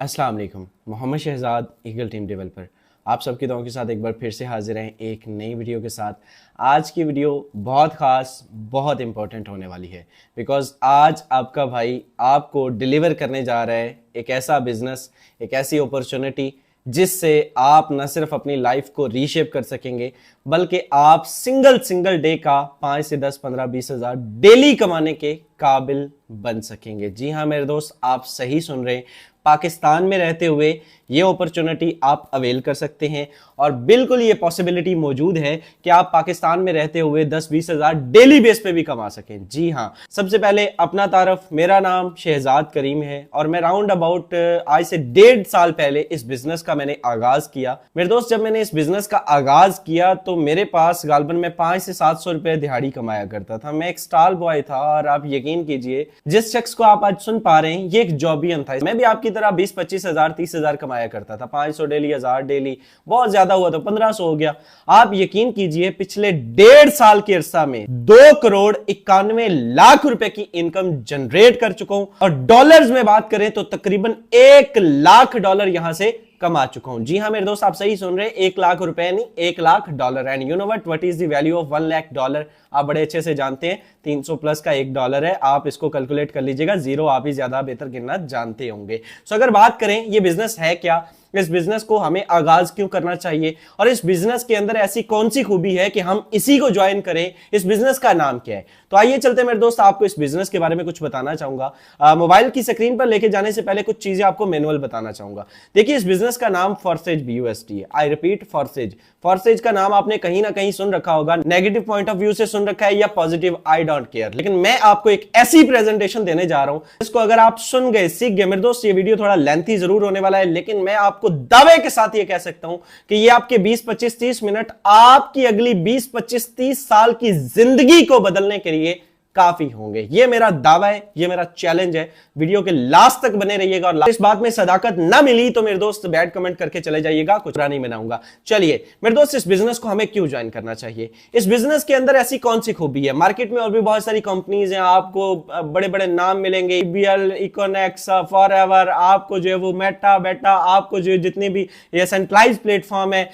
अस्सलाम वालेकुम। Mohammad Shahzad, Eagle team developer, आप सबकी दुआओं के साथ एक बार फिर से हाजिर हैं एक नई वीडियो के साथ। आज की वीडियो बहुत ख़ास, बहुत इंपॉर्टेंट होने वाली है बिकॉज आज आपका भाई आपको डिलीवर करने जा रहा है एक ऐसा बिजनेस, एक ऐसी अपॉर्चुनिटी जिससे आप न सिर्फ अपनी लाइफ को रीशेप कर सकेंगे बल्कि आप सिंगल डे का 5 से 10, 15, 20 हज़ार डेली कमाने के काबिल बन सकेंगे। जी हाँ मेरे दोस्त, आप सही सुन रहे हैं। पाकिस्तान में रहते हुए ये अपॉर्चुनिटी आप अवेल कर सकते हैं और बिल्कुल ये पॉसिबिलिटी मौजूद है कि आप पाकिस्तान में रहते हुए 10-20 हज़ार डेली बेस पे भी कमा सकें। जी हाँ, सबसे पहले अपना तारफ, मेरा नाम शहजाद करीम है और मैं राउंड अबाउट आज से 1.5 साल पहले इस बिजनेस का मैंने आगाज किया। मेरे दोस्त, जब मैंने इस बिजनेस का आगाज किया तो मेरे पास गालबन में 500 से 700 रुपए दिहाड़ी कमाया करता था। मैं एक स्टॉल बॉय था और आप यकीन कीजिए जिस शख्स को आप आज सुन पा रहे हैं ये एक जॉबियन था। मैं भी आपकी तरह 20-25 हज़ार 30 हज़ार कमाया करता था। 500 डेली, 1000 डेली, बहुत ज्यादा हुआ तो 1500 हो गया। आप यकीन कीजिए पिछले 1.5 साल के अरसा में 2,91,00,000 रुपए की इनकम जनरेट कर चुका हूं और डॉलर्स में बात करें तो तकरीबन $1,00,000 यहां से कमा चुका हूं। जी हाँ मेरे दोस्त, आप सही सुन रहे हैं, $1,00,000 नहीं, $1,00,000। And you know what is the value of $1,00,000? आप बड़े अच्छे से जानते हैं, 300 प्लस का $1 है। आप इसको कैलकुलेट कर लीजिएगा, जीरो आप ही ज्यादा बेहतर गिनना जानते होंगे। सो अगर बात करें ये बिजनेस है क्या, इस बिजनेस को हमें आगाज क्यों करना चाहिए और इस बिजनेस के अंदर ऐसी कौन सी खूबी है कि हम इसी को ज्वाइन करें, इस बिजनेस का नाम क्या है, तो आइए चलते मेरे दोस्त आपको इस बिजनेस के बारे में कुछ बताना चाहूंगा। मोबाइल की स्क्रीन पर लेके जाने से पहले कुछ चीजें आपको मैनुअल बताना चाहूंगा। देखिए, इस बिजनेस का नाम फॉरसेज BUSD है। I repeat, फॉरसेज। फॉरसेज का नाम आपने कहीं ना कहीं सुन रखा होगा, नेगेटिव पॉइंट ऑफ व्यू से सुन रखा है या पॉजिटिव, आई डोंट केयर। लेकिन मैं आपको एक ऐसी प्रेजेंटेशन देने जा रहा हूं जिसको अगर आप सुन गए, सीख गए, मेरे दोस्त ये वीडियो थोड़ा लेंथी जरूर होने वाला है लेकिन मैं आपको दावे के साथ ये कह सकता हूं कि ये आपके 20-25-30 मिनट आपकी अगली 20-25-30 साल की जिंदगी को बदलने के लिए काफी होंगे। ये मेरा दावा है, ये मेरा चैलेंज है। वीडियो के लास्ट तक बने रहिएगा और इस बात में सदाकत ना मिली तो मेरे दोस्त बैड कमेंट करके चले जाइएगा, कुछ बुरा नहीं बनाऊंगा। चलिए मेरे दोस्त, इस बिजनेस को हमें क्यों ज्वाइन करना चाहिए? इस बिजनेस के अंदर ऐसी कौन सी खूबी है? मार्केट में और भी बहुत सारी कंपनीज हैं, आपको बड़े बड़े नाम मिलेंगे, EBL, इकोनेक्स, फॉरएवर, आपको जो है वो मेटा, बेटा, आपको जो जितने भी ये सेंट्रलाइज प्लेटफॉर्म है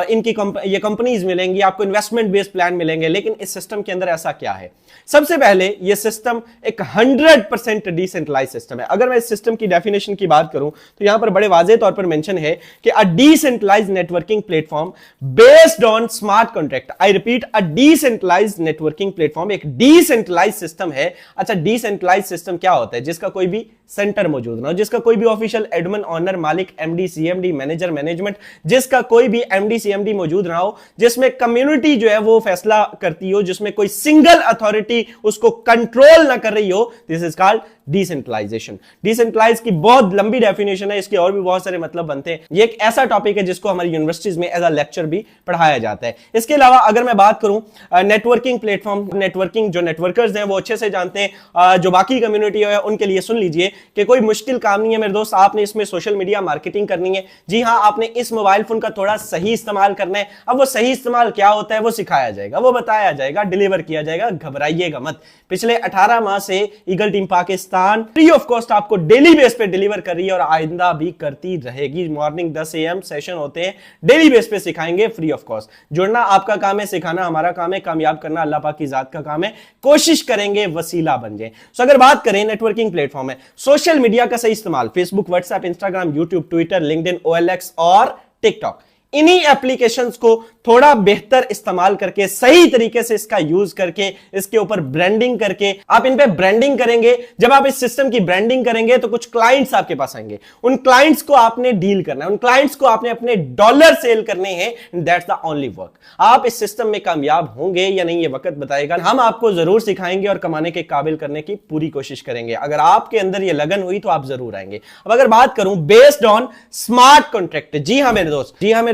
इनकी ये कंपनीज मिलेंगी, आपको इन्वेस्टमेंट बेस्ड प्लान मिलेंगे। लेकिन इस सिस्टम के अंदर ऐसा क्या है? सबसे पहले ये सिस्टम एक 100% डिसेंट्रलाइज सिस्टम है। अगर मैं इस सिस्टम की डेफिनेशन की बात करूं तो यहां पर बड़े वाज़ेह तौर पर मेंशन है कि a decentralised networking platform based on smart contract. I repeat, a decentralised networking platform एक डिसेंट्रलाइज सिस्टम है। अच्छा, डिसेंट्रलाइज सिस्टम क्या होता है? जिसका कोई भी सेंटर मौजूद ना हो, जिसका कोई भी ऑफिशियल एडमिन, ऑनर, मालिक, MD, CMD, मैनेजर, मैनेजमेंट, जिसका कोई भी MD, CMD मौजूद ना हो, जिसमें कम्युनिटी जो है वो फैसला करती हो, जिसमें कोई सिंगल अथॉरिटी उसको कंट्रोल ना कर रही हो, this is called decentralization. Decentralize की बहुत लंबी डेफिनेशन है, इसके और भी बहुत सारे मतलब बनते हैं। ये एक ऐसा टॉपिक है जिसको हमारी यूनिवर्सिटीज में एज अ लेक्चर भी पढ़ाया जाता है। इसके अलावा अगर मैं बात करूं नेटवर्किंग प्लेटफॉर्म, नेटवर्किंग जो नेटवर्कर्स हैं वो अच्छे से जानते हैं, जो बाकी कम्युनिटी है उनके लिए सुन लीजिए कि कोई मुश्किल काम नहीं है मेरे दोस्त। आपने इसमें सोशल मीडिया मार्केटिंग करनी है। जी हाँ, आपने इस मोबाइल फोन का थोड़ा सही इस्तेमाल करना है। अब वो सही इस्तेमाल क्या होता है वो सिखाया जाएगा, वो बताया जाएगा, डिलीवर किया जाएगा, घबराइएगा मत। पिछले 18 माह से eagle team Pakistan free of cost आपको डेली बेस पे डिलीवर कर रही है और आइंदा भी करती रहेगी। मॉर्निंग 10 AM सेशन होते हैं, डेली बेस पे सिखाएंगे फ्री ऑफ कॉस्ट। जुड़ना आपका काम है, सिखाना हमारा काम है, कामयाब करना अल्लाह पाक की जात का काम है। कोशिश करेंगे वसीला बन जाए। सो अगर बात करें नेटवर्किंग प्लेटफॉर्म है, सोशल मीडिया का सही इस्तेमाल, Facebook, WhatsApp, Instagram, YouTube, Twitter, LinkedIn, OLX और टिकटॉक, इन्हीं एप्लीकेशंस को थोड़ा बेहतर इस्तेमाल करके, सही तरीके से इसका यूज करके, इसके ऊपर ब्रांडिंग करके, आप इन पे ब्रांडिंग करेंगे। जब आप इस सिस्टम की ब्रांडिंग करेंगे तो कुछ क्लाइंट्स आपके पास आएंगे, उन क्लाइंट्स को आपने डील करना है, उन क्लाइंट्स को आपने अपने डॉलर सेल करने हैं। That's the only work. आप इस सिस्टम में कामयाब होंगे या नहीं ये वक्त बताएगा। हम आपको जरूर सिखाएंगे और कमाने के काबिल करने की पूरी कोशिश करेंगे। अगर आपके अंदर ये लगन हुई तो आप जरूर आएंगे। अब अगर बात करूं बेस्ड ऑन स्मार्ट कॉन्ट्रैक्ट, जी हां मेरे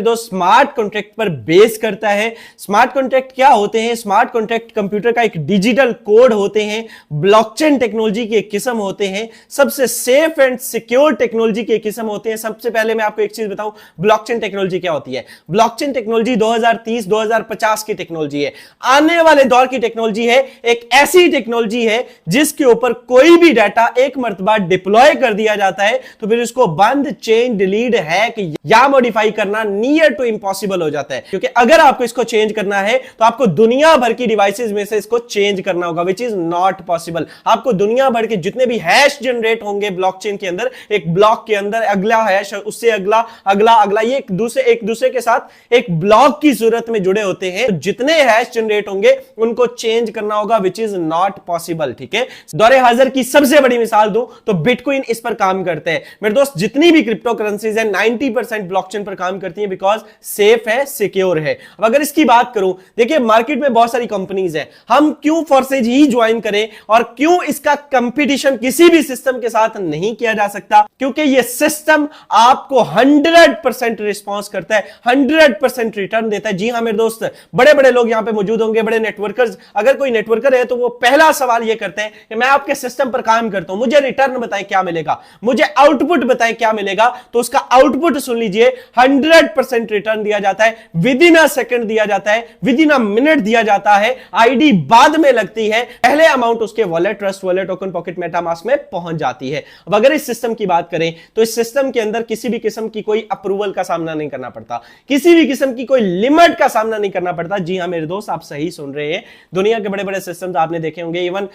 दोस्त, दोस्त स्मार्ट कॉन्ट्रैक्ट पर बेस करता है। स्मार्ट कॉन्ट्रैक्ट क्या होते हैं? स्मार्ट कॉन्ट्रैक्ट कंप्यूटर का एक डिजिटल कोड होते हैं, ब्लॉकचेन टेक्नोलॉजी की एक किस्म होते हैं, सबसे सेफ एंड सिक्योर टेक्नोलॉजी की एक किस्म होते हैं। सबसे पहले मैं आपको एक चीज बताऊं, ब्लॉकचेन टेक्नोलॉजी क्या होती है? ब्लॉकचेन टेक्नोलॉजी 2030-2050 की टेक्नोलॉजी है, आने वाले दौर की टेक्नोलॉजी है। एक ऐसी टेक्नोलॉजी है जिसके ऊपर कोई भी डाटा एक मर्तबा डिप्लॉय कर दिया जाता है तो फिर उसको बंद, चेंज, डिलीट, हैक या मॉडिफाई करना नियर टू इम्पॉसिबल हो जाता है। क्योंकि अगर आपको इसको चेंज करना है तो आपको दुनिया भर की डिवाइसेस में से इसको चेंज करना होगा, विच इज नॉट पॉसिबल। आपको दुनिया भर के जितने भी हैश जनरेट होंगे ब्लॉकचेन के अंदर, एक ब्लॉक के अंदर अगला हैश, उससे अगला, अगला, अगला, ये एक दूसरे के साथ एक ब्लॉक की सूरत में जुड़े होते हैं। तो जितने हैश जनरेट होंगे उनको चेंज करना होगा, विच इज नॉट पॉसिबल। ठीक है, दौरे हाजिर की सबसे बड़ी मिसाल दूं तो बिटकॉइन इस पर काम करते हैं। मेरे दोस्त, जितनी भी क्रिप्टो करेंसीज है 90% ब्लॉकचेन पर काम करती हैं, बिकॉज सेफ है, सिक्योर है। अब अगर इसकी बात करूं, देखिए मार्केट में बहुत सारी कंपनीज हैं, हम क्यों फोर्सेज ही ज्वाइन करें और क्यों इसका कंपटीशन किसी भी सिस्टम के साथ नहीं किया जा सकता? क्योंकि यह सिस्टम आपको 100% रिस्पॉन्स करता है, 100% रिटर्न देता है। जी हां मेरे दोस्त, बड़े बड़े लोग यहां पे मौजूद होंगे, बड़े नेटवर्कर्स। अगर कोई नेटवर्कर है तो वो पहला सवाल यह करते हैं कि मैं आपके सिस्टम पर काम करता हूं, मुझे रिटर्न बताएं क्या मिलेगा, मुझे आउटपुट बताएं क्या मिलेगा। तो उसका आउटपुट सुन लीजिए, 100% रिटर्न दिया जाता है, विद इन अ सेकंड दिया जाता है, विद इन अ मिनट दिया जाता है। आईडी बाद में लगती है, पहले अमाउंट उसके wallet, trust wallet, token pocket, MetaMask में पहुंच जाती है। अब अगर इस सिस्टम की बात करें तो इस सिस्टम के अंदर किसी भी किस्म की कोई अप्रूवल का सामना नहीं करना पड़ता, किसी भी किस्म की कोई लिमिट का सामना नहीं करना पड़ता। जी हां मेरे दोस्त, आप सही सुन रहे हैं। दुनिया के बड़े बड़े सिस्टम्स आपने देखे होंगे, इवन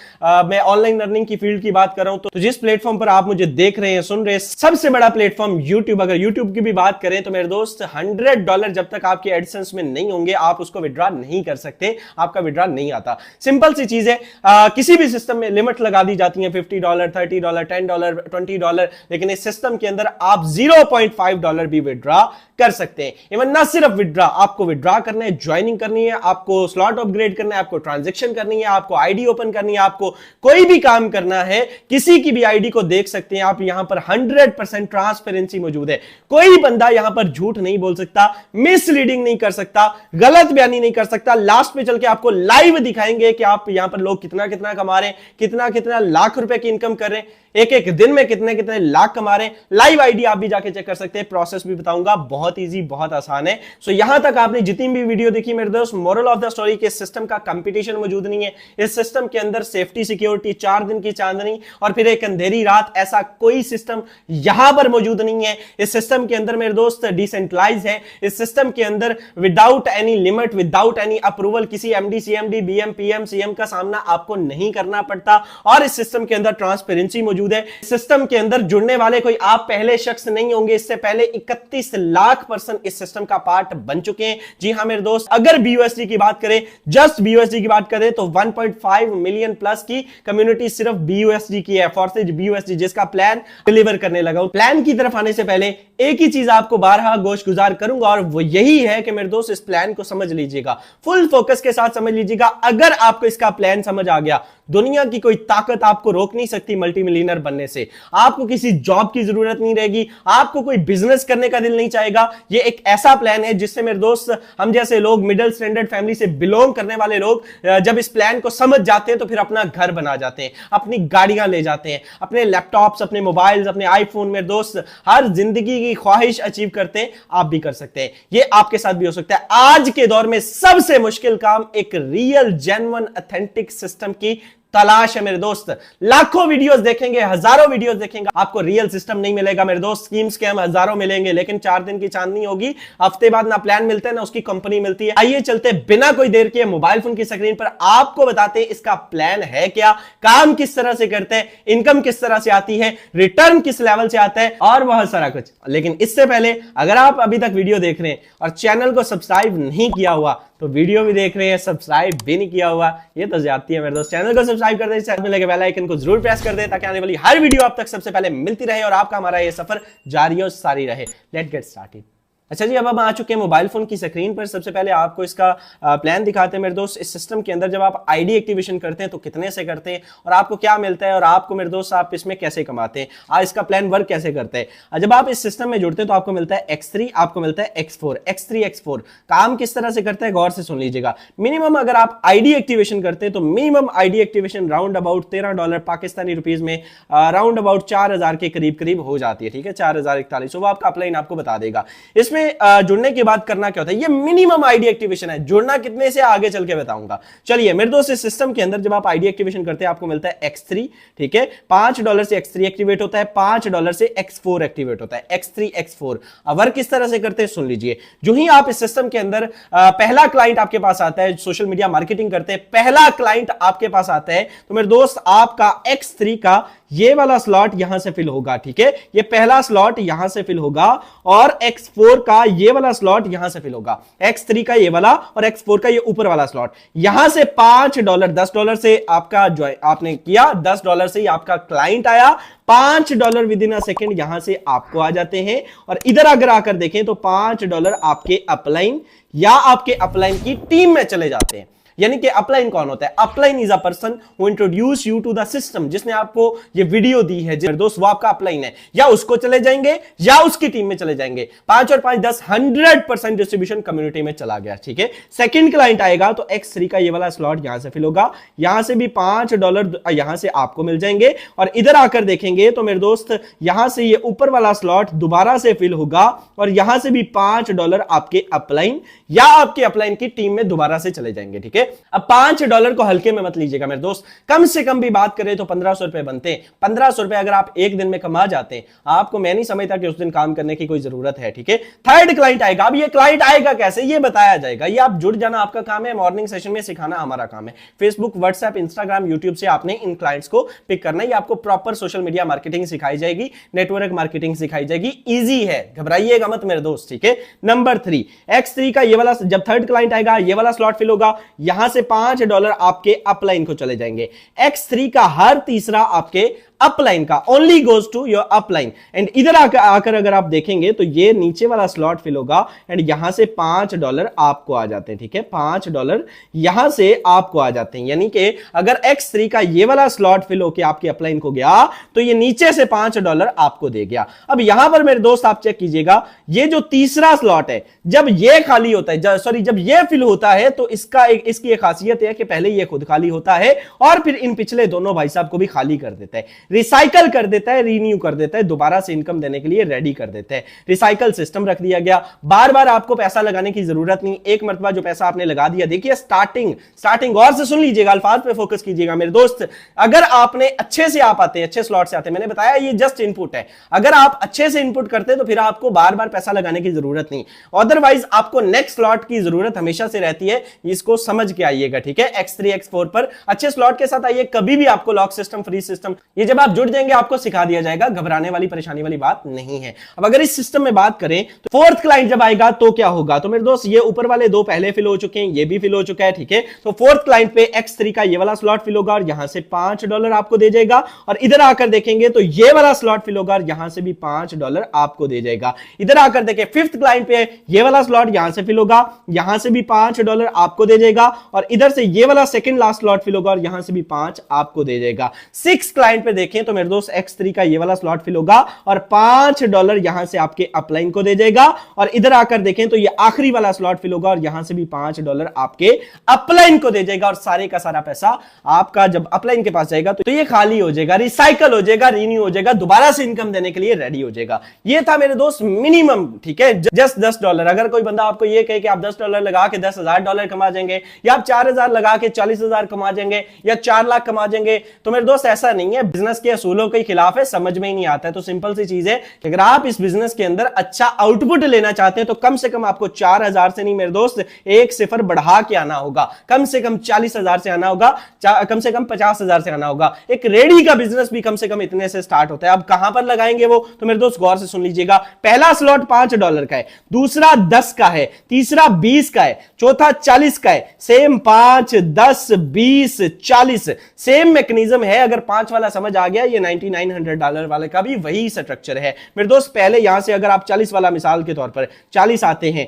मैं ऑनलाइन लर्निंग की फील्ड की बात कर रहा हूं तो जिस प्लेटफॉर्म पर आप मुझे देख रहे हैं, सुन रहे हैं, सबसे बड़ा प्लेटफॉर्म यूट्यूब। अगर यूट्यूब की भी बात करें तो मेरे दोस्त, $100 जब तक आपके एडसेंस में नहीं होंगे आप उसको विड्रॉ नहीं कर सकते, आपका विड्रॉ नहीं आता। सिंपल सी चीज है, किसी भी सिस्टम में लिमिट लगा दी जाती है $50, $30, $10, $20, लेकिन इस सिस्टम के अंदर आप $0.5 भी विड्रॉ कर सकते हैं। इवन ना सिर्फ विड्रॉ, आपको विड्रॉ करना है, ज्वाइनिंग करनी है, आपको स्लॉट अपग्रेड करना है, आपको ट्रांजैक्शन करनी है, आपको आईडी ओपन करनी है, आपको कोई भी काम करना है, किसी की भी आईडी को देख सकते हैं आप। यहां पर 100% ट्रांसपेरेंसी मौजूद है। कोई बंदा यहां पर झूठ नहीं बोल सकता, मिसलीडिंग नहीं कर सकता, गलत बयानी नहीं कर सकता। लास्ट पे चल के आपको लाइव दिखाएंगे कि आप यहां पर लोग कितना कितना कमा रहे हैं, कितना कितना लाख रुपए की इनकम कर रहे हैं, एक एक दिन में कितने कितने लाख कमा रहे हैं। लाइव आईडी आप भी जाके चेक कर सकते हैं, प्रोसेस भी बताऊंगा, बहुत इजी, बहुत आसान है। सो यहां तक आपने जितनी भी वीडियो देखी मेरे दोस्त, मोरल ऑफ द स्टोरी के सिस्टम का कंपटीशन मौजूद नहीं है। इस सिस्टम के अंदर सेफ्टी, सिक्योरिटी, 4 दिन की चांदनी और फिर एक अंधेरी रात, ऐसा कोई सिस्टम यहां पर मौजूद नहीं है। इस सिस्टम के अंदर मेरे दोस्त डिसेंट्रलाइज है। इस सिस्टम के अंदर without any limit, without any approval, किसी MD, CMD, BM, PM, CM का सामना आपको नहीं करना पड़ता। और इस सिस्टम के अंदर ट्रांसपेरेंसी मौजूद है। सिस्टम के अंदर जुड़ने वाले कोई आप पहले शख्स नहीं होंगे, इससे पहले 31 लाख पर्सन इस सिस्टम का पार्ट बन चुके हैं। जी हां मेरे दोस्त, अगर BUSD की बात करें, जस्ट BUSD की बात करें तो 1.5 मिलियन प्लस की कम्युनिटी सिर्फ BUSD की है, फॉर्सेज BUSD, जिसका प्लान डिलीवर करने लगा हूं। प्लान की तरफ आने से पहले एक ही चीज आपको बारहा गोश गुजार करूंगा और वो यही है कि मेरे दोस्त इस प्लान को समझ लीजिएगा, फुल फोकस के साथ समझ लीजिएगा। अगर आपको इसका प्लान समझ आ गया, दुनिया की कोई ताकत आपको रोक नहीं सकती मल्टी मिलियनर बनने से। आपको किसी जॉब की जरूरत नहीं रहेगी, आपको कोई बिजनेस करने का दिल नहीं चाहेगा। ये एक ऐसा प्लान है जिससे मेरे दोस्त, हम जैसे लोग, मिडिल स्टैंडर्ड फैमिली से बिलोंग करने वाले लोग, जब इस प्लान को समझ जाते हैं तो फिर अपना घर बना जाते हैं, अपनी गाड़ियां ले जाते हैं, अपने लैपटॉप्स, अपने मोबाइल्स, अपने आईफोन, मेरे दोस्त हर जिंदगी की ख्वाहिश अचीव करते हैं। आप भी कर सकते हैं, ये आपके साथ भी हो सकता है। आज के दौर में सबसे मुश्किल काम एक रियल, जेन्युइन, ऑथेंटिक सिस्टम की तलाश है मेरे दोस्त। लाखों वीडियोस देखेंगे, हजारों वीडियोस देखेंगे, आपको रियल सिस्टम नहीं मिलेगा मेरे दोस्त। स्कीम स्कैम हजारों मिलेंगे, लेकिन 4 दिन की चांदनी होगी। हफ्ते बाद ना प्लान मिलते हैं ना उसकी कंपनी मिलती है। आइए चलते बिना कोई देर किए मोबाइल फोन की स्क्रीन पर आपको बताते हैं इसका प्लान है क्या, काम किस तरह से करते हैं, इनकम किस तरह से आती है, रिटर्न किस लेवल से आता है और बहुत सारा कुछ। लेकिन इससे पहले अगर आप अभी तक वीडियो देख रहे हैं और चैनल को सब्सक्राइब नहीं किया हुआ तो वीडियो भी देख रहे हैं, सब्सक्राइब भी नहीं किया हुआ, ये तो ज्यादती है मेरे दोस्त। चैनल को सब्सक्राइब कर दे, साथ में लगे बेल आइकन को जरूर प्रेस कर दे ताकि आने वाली हर वीडियो आप तक सबसे पहले मिलती रहे और आपका हमारा ये सफर जारी और सारी रहे। Let's get started. अच्छा जी, अब हम आ चुके हैं मोबाइल फोन की स्क्रीन पर। सबसे पहले आपको इसका प्लान दिखाते हैं मेरे दोस्त। इस सिस्टम के अंदर जब आप आईडी एक्टिवेशन करते हैं तो कितने से करते हैं और आपको क्या मिलता है, और आपको मेरे दोस्त आप इसमें कैसे कमाते हैं, इसका प्लान वर्क कैसे करते हैं। जब आप इस सिस्टम में जुड़ते हैं तो आपको मिलता है X3, आपको मिलता है X4। X3 X4 काम किस तरह से करता है, गौर से सुन लीजिएगा। मिनिमम अगर आप आईडी एक्टिवेशन करते हैं तो minimum ID activation round about $13 Pakistani rupees में राउंड अबाउट 4000 के करीब करीब हो जाती है, ठीक है, 4041। वो आपका अपलाइन आपको बता देगा। इसमें जुड़ने के बाद करना क्या होता है, ये मिनिमम आईडी एक्टिवेशन है। जुड़ना कितने से आगे चल के बताऊंगा। चलिए मेरे दोस्त, इस सिस्टम के अंदर जब आप आईडी एक्टिवेशन करते हैं आपको मिलता है X3, ठीक है, $5 से X3 एक्टिवेट होता है, $5 से X4 एक्टिवेट होता है। X3 X4 वर्क किस तरह से करते हैं सुन लीजिए। जो ही आप इस सिस्टम के अंदर पहला क्लाइंट आपके पास आता है, सोशल मीडिया मार्केटिंग करते हैं, पहला क्लाइंट आपके पास आता है तो मेरे दोस्त आपका X3 का ये वाला स्लॉट यहां से फिल होगा, ठीक है, ये पहला स्लॉट यहां से फिल होगा और X4 का ये वाला स्लॉट यहां से फिल होगा। X3 का ये वाला और X4 का ये ऊपर वाला स्लॉट यहां से $5, $10 से आपका जो आपने किया, $10 से ही आपका क्लाइंट आया, $5 विद इन अ सेकेंड यहां से आपको आ जाते हैं। और इधर अगर आकर देखें तो $5 आपके अपलाइन या आपके अपलाइन की टीम में चले जाते हैं। यानी कि अपलाइन कौन होता है, upline is a person who introduce you to the system. जिसने आपको ये वीडियो दी है दोस्त, वो आपका अपलाइन है, या उसको चले जाएंगे या उसकी टीम में चले जाएंगे। 5 और 5 10 100% डिस्ट्रीब्यूशन कम्युनिटी में चला गया, ठीक है। सेकंड क्लाइंट आएगा तो X3 का ये वाला स्लॉट यहां से फिल होगा, यहां से भी $5 यहां से आपको मिल जाएंगे। और इधर आकर देखेंगे तो मेरे दोस्त यहां से ये ऊपर वाला स्लॉट दोबारा से फिल होगा और यहां से भी $5 आपके अपलाइन या आपके अपलाइन की टीम में दोबारा से चले जाएंगे, ठीक है। अब $5 को हल्के में मत लीजिएगा मेरे दोस्त, कम से कम भी बात करें तो 1500 रुपए बनते हैं। 1500 रुपए अगर आप एक दिन में कमा जाते हैं, आपको मैं नहीं समझता कि उस दिन काम करने की कोई जरूरत है, ठीक है। थर्ड क्लाइंट आएगा। अब ये क्लाइंट आएगा कैसे, ये बताया जाएगा। ये आप जुड़ जाना आपका काम है, मॉर्निंग सेशन में सिखाना हमारा काम है। फेसबुक, व्हाट्सएप, इंस्टाग्राम, यूट्यूब से आपने इन क्लाइंट्स को पिक करना है। आपको प्रॉपर सोशल मीडिया मार्केटिंग सिखाई जाएगी, नेटवर्क मार्केटिंग सिखाई जाएगी। इजी है, घबराइएगा मत मेरे दोस्त, ठीक है। नंबर 3 X3 का ये वाला, जब थर्ड क्लाइंट आएगा ये वाला स्लॉट फिल होगा, यहां से $5 आपके अपलाइन को चले जाएंगे। X3 का हर तीसरा आपके अपलाइन का only goes to your upline. And इधर आकर अगर आप देखेंगे तो ये नीचे वाला स्लॉट फिल होगा एंड यहां से $5 आपको आ जाते हैं, ठीक है। $5 यहां से आपको आ जाते हैं। यानी कि अगर X3 का ये वाला स्लॉट फिल होकर आपके अपलाइन को गया तो ये नीचे से $5 आपको दे गया। अब यहां पर मेरे दोस्त आप चेक कीजिएगा, ये जो तीसरा स्लॉट है जब ये खाली होता है, सॉरी जब ये फिल होता है तो इसकी एक खासियत है कि पहले ये खुद खाली होता है और फिर इन पिछले दोनों भाई साहब को भी खाली कर देता है, रिसाइकल कर देता है, रीन्यू कर देता है, दोबारा से इनकम देने के लिए रेडी कर देता है। रिसाइकल सिस्टम रख दिया गया, बार बार आपको पैसा लगाने की जरूरत नहीं। एक मरतबा जो पैसा आपने लगा दिया, देखिए स्टार्टिंग गौर से सुन लीजिएगा, अल्फाज पे फोकस कीजिएगा मेरे दोस्त। अगर आपने अच्छे से आप आते हैं, अच्छे स्लॉट से आते हैं, मैंने बताया ये जस्ट इनपुट है, अगर आप अच्छे से इनपुट करते हैं तो फिर आपको बार बार पैसा लगाने की जरूरत नहीं। अदरवाइज आपको नेक्स्ट स्लॉट की जरूरत हमेशा से रहती है, इसको समझ के आइएगा, ठीक है। X3 X4 पर अच्छे स्लॉट के साथ आइए, कभी भी आपको लॉक सिस्टम, फ्री सिस्टम, ये जब आप जुड़ जाएंगे आपको सिखा दिया जाएगा, घबराने वाली परेशानी वाली बात नहीं है। अब अगर इस सिस्टम में बात करें तो फोर्थ क्लाइंट जब आएगा तो क्या होगा, तो मेरे दोस्त ये ऊपर वाले दो पहले फिल हो चुके हैं, ये भी फिल हो चुका है, ठीक है। तो फोर्थ क्लाइंट पे X3 का ये वाला स्लॉट फिल होगा और यहां से $5 आपको दे जाएगा। और इधर आकर देखेंगे तो ये वाला स्लॉट फिल होगा और यहां से भी $5 आपको दे जाएगा। इधर आकर देखें फिफ्थ क्लाइंट पे ये वाला स्लॉट यहां से फिल होगा, यहां से भी $5 आपको दे जाएगा। और इधर से ये वाला सेकंड लास्ट स्लॉट फिल होगा और यहां से भी 5 आपको दे जाएगा। सिक्स क्लाइंट पे देखें तो मेरे दोस्त X3 का ये वाला स्लॉट फिल होगा और $5 यहां से आपके अपलाइन को दे जाएगा। और इधर आकर देखें तो ये आखिरी वाला स्लॉट फिल होगा और यहां से भी $5 आपके अपलाइन को दे जाएगा। और सारे का सारा पैसा आपका जब अपलाइन के पास जाएगा तो ये खाली हो जाएगा, रिसाइकल हो जाएगा, रीन्यू हो जाएगा, दोबारा से इनकम देने के लिए रेडी हो जाएगा। ये था मेरे दोस्त मिनिमम, ठीक है, जस्ट $10। अगर कोई बंदा आपको ये कहे कि आप $10 लगा के $10,000 कमा जाएंगे, या आप 4000 लगा के 40,000 कमा जाएंगे, या 4 लाख कमा जाएंगे, तो मेरे दोस्त ऐसा नहीं है, बिजनेस के असूलों के खिलाफ है, समझ में ही नहीं आता है। तो सिंपल सी चीज है कि अगर आप इस बिजनेस के अंदर अच्छा आउटपुट लेना चाहते हैं तो कम से कम आपको 4000 से नहीं मेरे दोस्त, एक सिफर बढ़ा के आना होगा, कम से कम 40,000 से आना होगा, कम से कम 50,000 से आना होगा। एक रेडी का बिजनेस भी कम से कम इतने से स्टार्ट होता है। अब कहां पर लगाएंगे वो, तो मेरे दोस्त गौर से सुन लीजिएगा। पहला स्लॉट $5 का है, दूसरा 10 का है, तीसरा 20 का है, चौथा 40 का है। सेम 5, 10, 20, 40 सेम मैकेनिज्म है। अगर 5 वाला समझ आ आ गया, ये $9900 वाले का भी वही स्ट्रक्चर है मेरे दोस्त। पहले यहां से अगर आप 40 वाला मिसाल के तौर पर 40 आते हैं,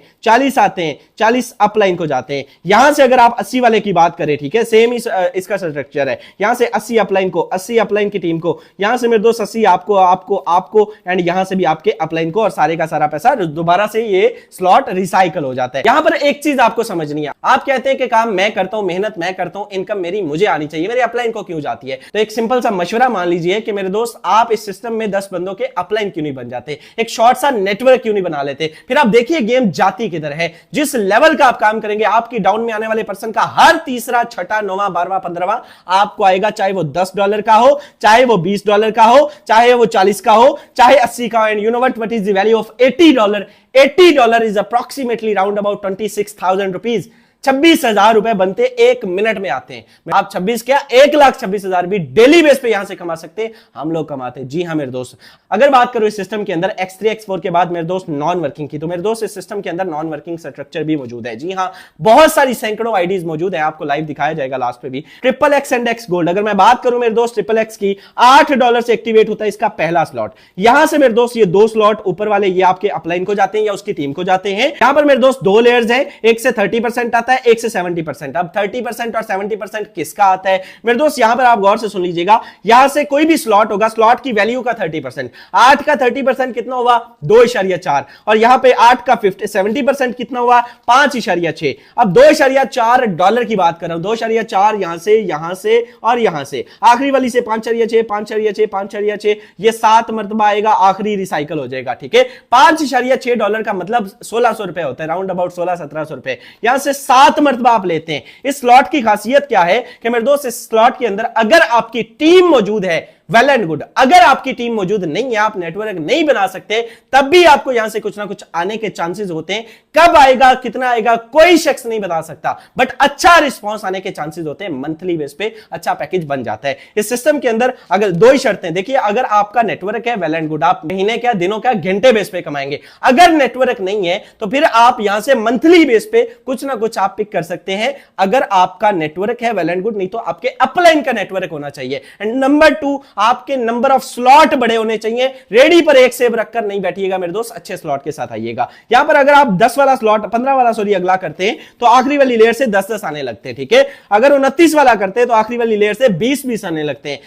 40 अपलाइन को जाते हैं, यहां से अगर आप 80 वाले की बात करें, ठीक है, सेम ही इसका स्ट्रक्चर है। यहां से 80 अपलाइन को, 80 अपलाइन की टीम को, यहां से मेरे दोस्त 80 आपको आपको आपको एंड यहां से भी आपके अपलाइन को, और सारे का सारा पैसा दोबारा से ये स्लॉट रिसाइकल हो जाता है। यहां पर एक चीज आपको समझनी है, आप कहते हैं कि काम मैं करता हूं, मेहनत मैं करता हूं, इनकम मेरी मुझे आनी चाहिए, मेरे अपलाइन को क्यों जाती है? तो एक सिंपल सा मशवरा मान लीजिए कि मेरे दोस्त आप इस सिस्टम में 10 बंदों के अपलाइन क्यों नहीं बन जाते, एक शॉर्ट सा नेटवर्क क्यों नहीं बना लेते? फिर आप देखिए गेम जाती किधर है। जिस लेवल का आप काम करेंगे, आपकी डाउन में आने वाले पर्सन का हर तीसरा, छठा, 9वां, 12वां, 15वां आपको आएगा, चाहे वो $10 का हो, चाहे वो $20 का हो, चाहे वो 40 का हो, चाहे 80 का। And you know what is the value of $80? $80 is approximately round about 26,000 rupees. 26,000 रुपए बनते 1 मिनट में आते हैं। आप 26 क्या 1,26,000 भी डेली बेस पे यहां से कमा सकते हैं, हम लोग कमाते हैं। जी हां मेरे दोस्त, अगर बात करो इस सिस्टम के अंदर X3 X4 के बाद मेरे दोस्त नॉन वर्किंग की, तो मेरे दोस्त इस सिस्टम के अंदर नॉन वर्किंग स्ट्रक्चर भी मौजूद है। जी हां, बहुत सारी सैकड़ों आईडीज मौजूद है, आपको लाइव दिखाया जाएगा लास्ट पे भी। XXX एंड X गोल्ड, अगर मैं बात करूं मेरे दोस्त XXX की, $8 से एक्टिवेट होता है इसका पहला स्लॉट। यहां से मेरे दोस्त ये 2 स्लॉट ऊपर वाले ये आपके अपलाइन को जाते हैं या उसकी टीम को जाते हैं। यहां पर मेरे दोस्त 2 लेयर्स हैं, एक से 30% आता है, एक से 70%। अब 30% और 70% किसका आता है मेरे दोस्त? यहां पर आप गौर से सुन लीजिएगा, यहां से कोई भी स्लॉट होगा, स्लॉट की वैल्यू का 30%, 8 का 30% कितना हुआ? 2.4। और यहां पे 8 का 70% कितना हुआ? 5.6। अब $2.4 की बात कर रहा हूं, 2.4 यहां से और यहां से, आखिरी वाली से 5.6, 5.6, 5.6, ये 7 मरतबा आएगा, आखिरी रिसाइकल हो जाएगा। ठीक है, $5.6 का मतलब 1,600 रुपए होता है, राउंड अबाउट 1,600-1,700 रुपए। यहां से 7 मरतबा आप लेते हैं। इस स्लॉट की खासियत क्या है कि मेरे दोस्त, इस स्लॉट के अंदर अगर आपकी टीम मौजूद है, वेल एंड गुड। अगर आपकी टीम मौजूद नहीं है, आप नेटवर्क नहीं बना सकते, तब भी आपको यहां से कुछ ना कुछ आने के चांसेस होते हैं। कब आएगा, कितना आएगा, कोई शख्स नहीं बता सकता, बट अच्छा रिस्पांस आने के चांसेस होते हैं। मंथली बेस पे अच्छा पैकेज बन जाता है इस सिस्टम के अंदर। अगर 2 ही शर्तें देखिए, अगर आपका नेटवर्क है, वेल एंड गुड, आप महीने क्या, दिनों क्या, घंटे बेस पे कमाएंगे। अगर नेटवर्क नहीं है तो फिर आप यहां से मंथली बेस पे कुछ ना कुछ आप पिक कर सकते हैं, अगर आपका नेटवर्क है, वेल एंड गुड। नहीं तो आपके अपलाइन का नेटवर्क होना चाहिए। एंड नंबर 2, आपके नंबर ऑफ स्लॉट बड़े होने चाहिए। रेडी पर एक सेव रखकर नहीं बैठिएगा मेरे दोस्त, अच्छे स्लॉट के साथ आइएगा। यहां पर अगर आप 10 वाला स्लॉट, 15 वाला सॉरी अगला करते हैं तो आखिरी वाली लेयर से 10-10 आने लगते हैं। ठीक है, अगर 29 वाला करते हैं तो आखिरी वाली लेयर से 20-20 आने लगते हैं।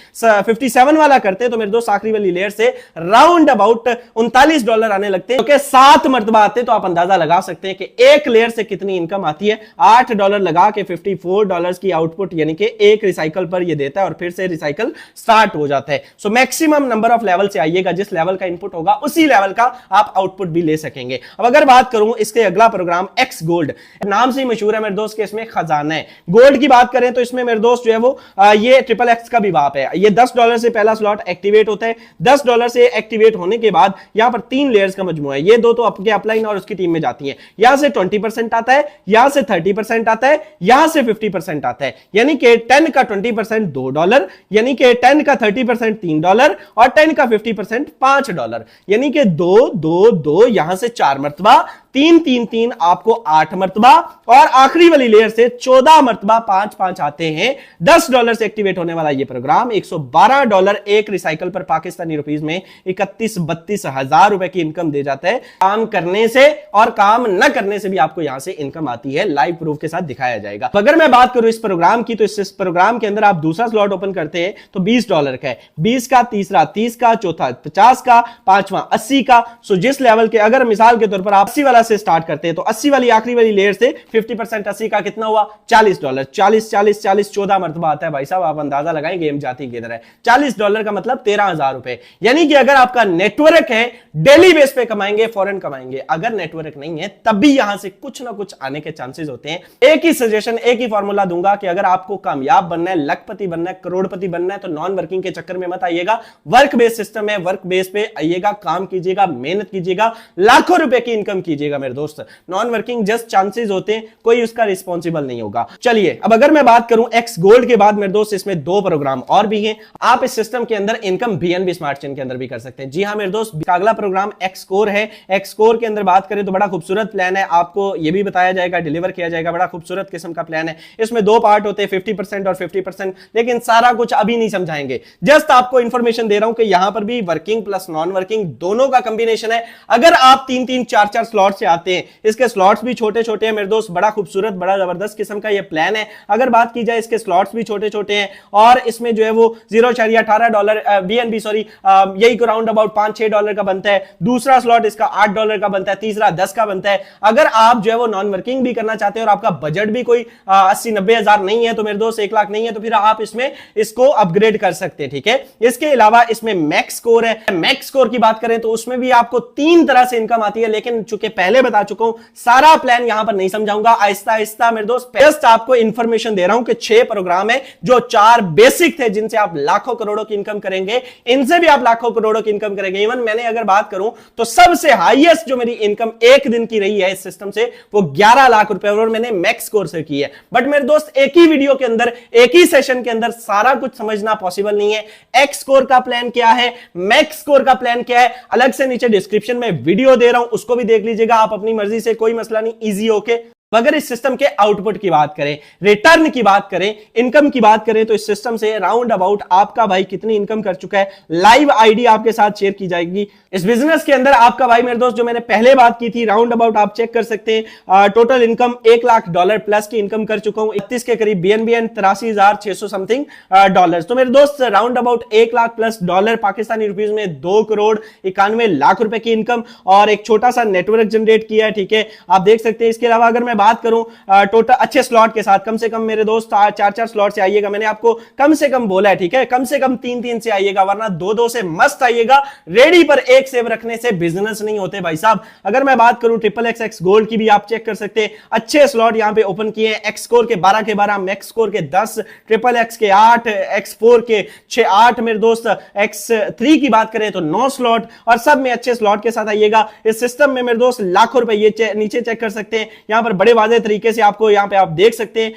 57 वाला करते हैं तो मेरे दोस्त आखिरी वाली लेयर से राउंड अबाउट $39 आने लगते हैं। 7 मरतबा आते हैं तो आप अंदाजा लगा सकते हैं कि एक लेयर से कितनी इनकम आती है। $8 लगा के $54 की आउटपुट यानी कि एक रिसाइकल पर यह देता है और फिर से रिसाइकल स्टार्ट हो जाता है। So maximum number of level से आइएगा, जिस लेवल का इनपुट होगा उसी लेवल का आप आउटपुट भी ले सकेंगे। अब अगर बात करूं इसके अगला प्रोग्राम X गोल्ड, नाम से ही मशहूर है मेरे दोस्त के इसमें खजाना है। गोल्ड की बात करें तो इसमें मेरे दोस्त जो है वो ये XXX का भी बाप है। ये $10 से पहला स्लॉट एक्टिवेट होता है। $10 से एक्टिवेट होने के बाद यहां पर 3 लेयर्स का मजमूआ है। ये 2 तो आपके अपलाइन और उसकी टीम में जाती हैं। यहां से 20% आता है, यहां से 30% आता है, यहां से 50% आता है। यानी कि 10 का 20% $2, यानी कि 10 का 30% $3 और 10 का 50% $5। यानी कि 2-2-2 यहां से 4 मरतबा, 3-3-3 आपको 8 मरतबा और आखिरी वाली लेयर से 14 मरतबा 5-5 आते हैं। $10 से एक्टिवेट होने वाला यह प्रोग्राम $112 एक रिसाइकल पर पाकिस्तानी रुपीस में 31-32 हजार रुपए की इनकम दे जाता है। काम करने से और काम न करने से भी आपको यहां से इनकम आती है, लाइव प्रूफ के साथ दिखाया जाएगा। अगर मैं बात करूं इस प्रोग्राम की, तो इस प्रोग्राम के अंदर आप दूसरा स्लॉट ओपन करते हैं तो $20 का है, 20 का, तीसरा 30 का, चौथा 50 का, पांचवा 80 का। सो जिस लेवल के, अगर मिसाल के तौर पर आप 80 वाला से स्टार्ट करते हैं तो 80 वाली आखिरी वाली लेयर से 50% 80 का कितना हुआ? $40। 40 14 मरतबा आता है भाई साहब, आप अंदाजा लगाएं गेम जाती किधर है। $40 का मतलब 13,000 रुपए। यानी कि अगर आपका नेटवर्क है, डेली बेस पे कमाएंगे, फौरन कमाएंगे। अगर नेटवर्क नहीं है तब भी यहां से कुछ ना कुछ आने के चांसेस होते हैं। एक ही सजेशन, एक ही फॉर्मूला दूंगा कि अगर आपको कामयाब बनना है, लखपति बनना है, करोड़पति बनना है तो नॉन वर्किंग के चक्कर में मत आइएगा। वर्क बेस्ड सिस्टम है, वर्क बेस पे आइएगा, काम कीजिएगा, मेहनत कीजिएगा, लाखों रुपए की इनकम कीजिएगा। करिएगा मेरे दोस्त, नॉन वर्किंग जस्ट चांसेस होते हैं, कोई उसका रिस्पॉन्सिबल नहीं होगा। चलिए अब अगर मैं बात करूं एक्स गोल्ड के बाद मेरे दोस्त, इसमें 2 प्रोग्राम और भी हैं। आप इस सिस्टम के अंदर इनकम बीएनबी स्मार्ट चेन के अंदर भी कर सकते हैं। जी हां मेरे दोस्त, अगला प्रोग्राम एक्स कोर है। एक्स कोर के अंदर बात करें तो बड़ा खूबसूरत प्लान है, आपको यह भी बताया जाएगा, डिलीवर किया जाएगा, बड़ा खूबसूरत किस्म का प्लान है। इसमें 2 पार्ट होते हैं, 50% और 50%, लेकिन सारा कुछ अभी नहीं समझाएंगे, जस्ट आपको इंफॉर्मेशन दे रहा हूं कि यहां पर भी वर्किंग प्लस नॉन वर्किंग दोनों का कॉम्बिनेशन है। अगर आप 3-3 4-4 स्लॉट से आते हैं, इसके स्लॉट्स भी छोटे छोटे हैं मेरे दोस्त, बड़ा खूबसूरत बड़ा जबरदस्त किस्म का यह प्लान है। अगर बात की जाए इसके स्लॉट्स भी छोटे छोटे हैं और इसमें जो है वो $0.18 बीएनबी सॉरी यही को राउंड अबाउट $5-6 का बनता है। दूसरा स्लॉट इसका $8 का बनता है, तीसरा 10 का बनता है। अगर आप जो है वो नॉन वर्किंग भी करना चाहते हैं और आपका बजट भी कोई 80-90 हजार नहीं है तो मेरे दोस्त 1 लाख नहीं है, तो फिर आप इसमें इसको अपग्रेड कर सकते हैं, ठीक है। इसके अलावा इसमें मैक्स कोर है। मैक्स कोर की बात करें तो उसमें भी आपको 3 तरह से इनकम आती है, लेकिन चूंकि पहले बता चुका हूं सारा प्लान यहां पर नहीं समझाऊंगा, आहिस्ता आहिस्ता मेरे दोस्त जस्ट आपको इंफॉर्मेशन दे रहा हूं कि 6 प्रोग्राम है जो 4 बेसिक थे जिनसे आप लाखों करोड़ों की इनकम करेंगे, इनसे भी आप लाखों करोड़ों की इनकम करेंगे। इवन मैंने अगर बात करूं तो सबसे हाईएस्ट जो मेरी इनकम एक दिन की रही है इस सिस्टम से वो 11 लाख रुपए और मैंने मैक्स कोर से की है। बट मेरे दोस्त एक ही वीडियो के अंदर एक ही सेशन के अंदर सारा कुछ समझना पॉसिबल नहीं है। एक्स कोर का प्लान क्या है, मैक्स कोर का प्लान क्या है, अलग से नीचे डिस्क्रिप्शन में वीडियो दे रहा हूं, उसको भी देख लीजिएगा आप अपनी मर्जी से, कोई मसला नहीं, इजी होके। अगर इस सिस्टम के आउटपुट की बात करें, रिटर्न की बात करें, इनकम की बात करें तो इस सिस्टम से राउंड अबाउट आपका भाई कितनी इनकम कर चुका है, लाइव आईडी आपके साथ शेयर की जाएगी। इस बिजनेस के अंदर आपका भाई मेरे दोस्त जो मैंने पहले बात की थी राउंड अबाउट आप चेक कर सकते हैं, टोटल इनकम $1 लाख प्लस की इनकम कर चुका हूं, 31 के करीब बीएनबी एंड 83,600 समथिंग डॉलर। तो मेरे दोस्त round about $1 lakh plus Pakistani rupees में 2,91,00,000 रुपए की इनकम और एक छोटा सा नेटवर्क जनरेट किया है, ठीक है, आप देख सकते हैं। इसके अलावा अगर मैं बात करूं टोटल अच्छे स्लॉट के साथ, कम से कम मेरे दोस्त 4-4 स्लॉट से आइएगा, मैंने आपको कम से कम बोला है, ठीक है, कम से कम 3-3 से आइएगा, वरना 2-2 से मस्त आइएगा। रेडी पर एक सेव रखने से बिजनेस नहीं होते भाई साहब। अगर मैं बात करूं XXX गोल्ड की भी आप चेक कर सकते हैं, अच्छे स्लॉट यहां पे ओपन किए हैं, एक्स कोर के 12 के 12, मैक्स कोर के 10, XXX के 8, X4 के 6-8, मेरे दोस्त X3 की बात करें तो 9 स्लॉट और सब में अच्छे स्लॉट के साथ आइएगा। इस सिस्टम में मेरे दोस्त लाखों रुपए ये नीचे चेक कर सकते हैं, यहां पर बड़े वाजे तरीके से आपको यहां पे आप देख सकते हैं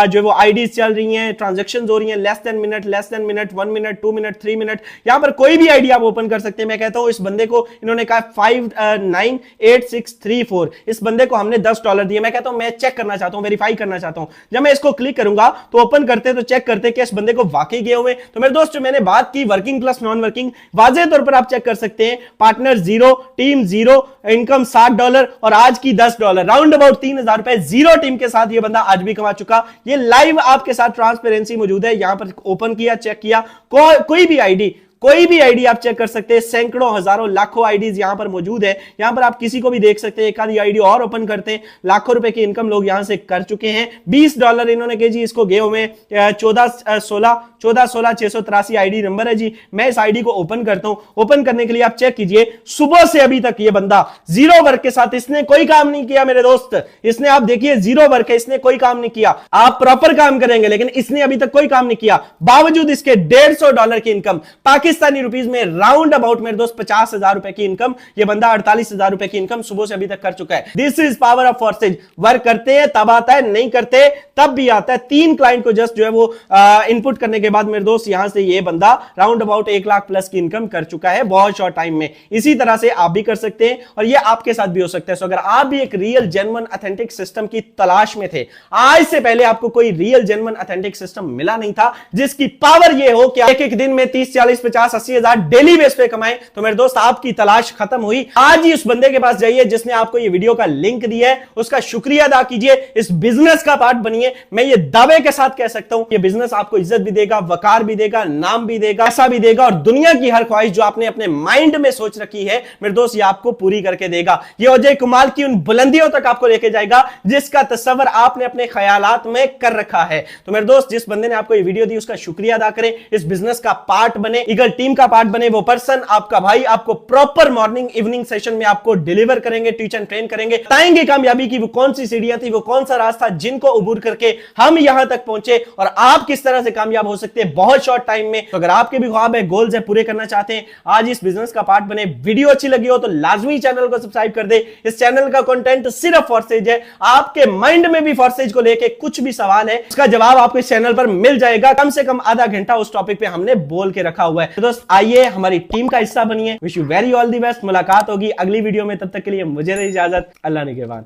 जो वो आईडीज चल रही हैं, ट्रांजैक्शंस हो रही हैं, less than minute, 1 minute, 2 minute, 3 minute, यहां पर कोई भी आईडी आप ओपन कर सकते हैं। मैं कहता हूं इस बंदे को इन्होंने कहा 598634, इस बंदे को हमने $10 दिए। मैं कहता हूं मैं चेक करना चाहता हूं, वेरीफाई करना चाहता हूं। जब मैं इसको क्लिक करूंगा तो ओपन करते तो चेक करते कि इस बंदे को वाकई गए हुए। तो मेरे दोस्त जो मैंने बात की वर्किंग प्लस नॉन वर्किंग, वाज़ेह तौर पर आप चेक कर सकते हैं, पार्टनर 0, टीम 0, इनकम $60 और आज की $10, राउंड अबाउट 3,000 रुपए जीरो टीम के साथ ये बंदा आज भी कमा चुका। ये लाइव आपके साथ ट्रांसपेरेंसी मौजूद है, यहां पर ओपन किया, चेक किया, कोई भी आईडी आप चेक कर सकते हैं, सैकड़ों, हजारों, लाखों आईडीज यहां पर मौजूद है। यहां पर आप किसी को भी देख सकते हैं, एक आधी आईडी और ओपन करते हैं, लाखों रुपए की इनकम लोग यहां से कर चुके हैं। $20 इन्होंने के जी इसको गए हुए, 14,16,683 आईडी नंबर है जी। मैं इस आईडी को ओपन करता हूं, ओपन करने के लिए आप चेक कीजिए, सुबह से अभी तक ये बंदा जीरो वर्क के साथ, इसने कोई काम नहीं किया मेरे दोस्त, इसने आप देखिए जीरो वर्क है, इसने कोई काम नहीं किया। आप प्रॉपर काम करेंगे लेकिन इसने अभी तक कोई काम नहीं किया, बावजूद इसके $150 की इनकम, पाकिस्तानी रुपीज में राउंड अबाउट मेरे दोस्त 50,000 रुपए की इनकम, ये बंदा 48,000 रुपए की इनकम सुबह से अभी तक कर चुका है। This is power of forces. Work करते हैं तब आता है, नहीं करते तब भी आता है। 3 क्लाइंट को जस्ट जो है वो इनपुट करने के बाद मेरे दोस्त यहां से ये बंदा राउंड अबाउट 1 लाख प्लस की इनकम कर चुका है बहुत शॉर्ट टाइम में। इसी तरह से आप भी कर सकते हैं और ये आपके साथ भी हो सकता है। सो अगर आप भी एक रियल जेन्युइन ऑथेंटिक सिस्टम की तलाश में थे, आज से पहले आपको कोई रियल जेन्युइन ऑथेंटिक सिस्टम मिला नहीं था जिसकी पावर ये हो कि एक दिन में 30, 40, 50, 80 हजार डेली बेस पे कमाए, तो मेरे दोस्त आपकी तलाश खत्म हुई। आज ही उस बंदे के पास जाइए जिसने आपको ये वीडियो का लिंक दिया है, उसका शुक्रिया अदा कीजिए, इस बिजनेस का पार्ट बनिए। मैं ये दावे के साथ कह सकता हूं ये बिजनेस आपको इज्जत भी देगा, वकार भी देगा, नाम भी देगा, पैसा भी देगा और दुनिया की हर ख्वाहिश जो आपने अपने माइंड में सोच रखी है मेरे दोस्त ये आपको पूरी करके देगा। ये अजय कुमार की उन बुलंदियों तक आपको लेके जाएगा जिसका तस्वर आपने अपने ख्यालात में कर रखा है। तो मेरे दोस्त जिस बंदे ने आपको ये वीडियो दी उसका शुक्रिया अदा करें, इस बिजनेस का पार्ट बने। ईगल अगर टीम का पार्ट बने वो पर्सन आपका भाई आपको प्रॉपर मॉर्निंग इवनिंग सेशन में आपको डिलीवर करेंगे, टीच एंड ट्रेन करेंगे, बताएंगे कामयाबी की वो कौन सी सीढ़ियां थी, वो कौन सा रास्ता जिनको अबूर करके हम यहां तक पहुंचे और आप किस तरह से कामयाब हो सकते हैं बहुत शॉर्ट टाइम में। तो अगर आपके भी ख्वाब है, गोल्स है, पूरे करना चाहते हैं, आज इस बिजनेस का पार्ट बने। वीडियो अच्छी लगी हो तो लाजमी चैनल को सब्सक्राइब कर दे। इस चैनल का कंटेंट सिर्फ फॉरसेज है। आपके माइंड में भी फॉरसेज को लेके कुछ भी सवाल है उसका जवाब आपको इस चैनल पर मिल जाएगा। कम से कम आधा घंटा उस टॉपिक पे हमने बोल के रखा हुआ है। तो दोस्त आइए हमारी टीम का हिस्सा बनिए। Wish you very all the best. मुलाकात होगी अगली वीडियो में, तब तक के लिए मुझे दे इजाजत। अल्लाह निगहबान।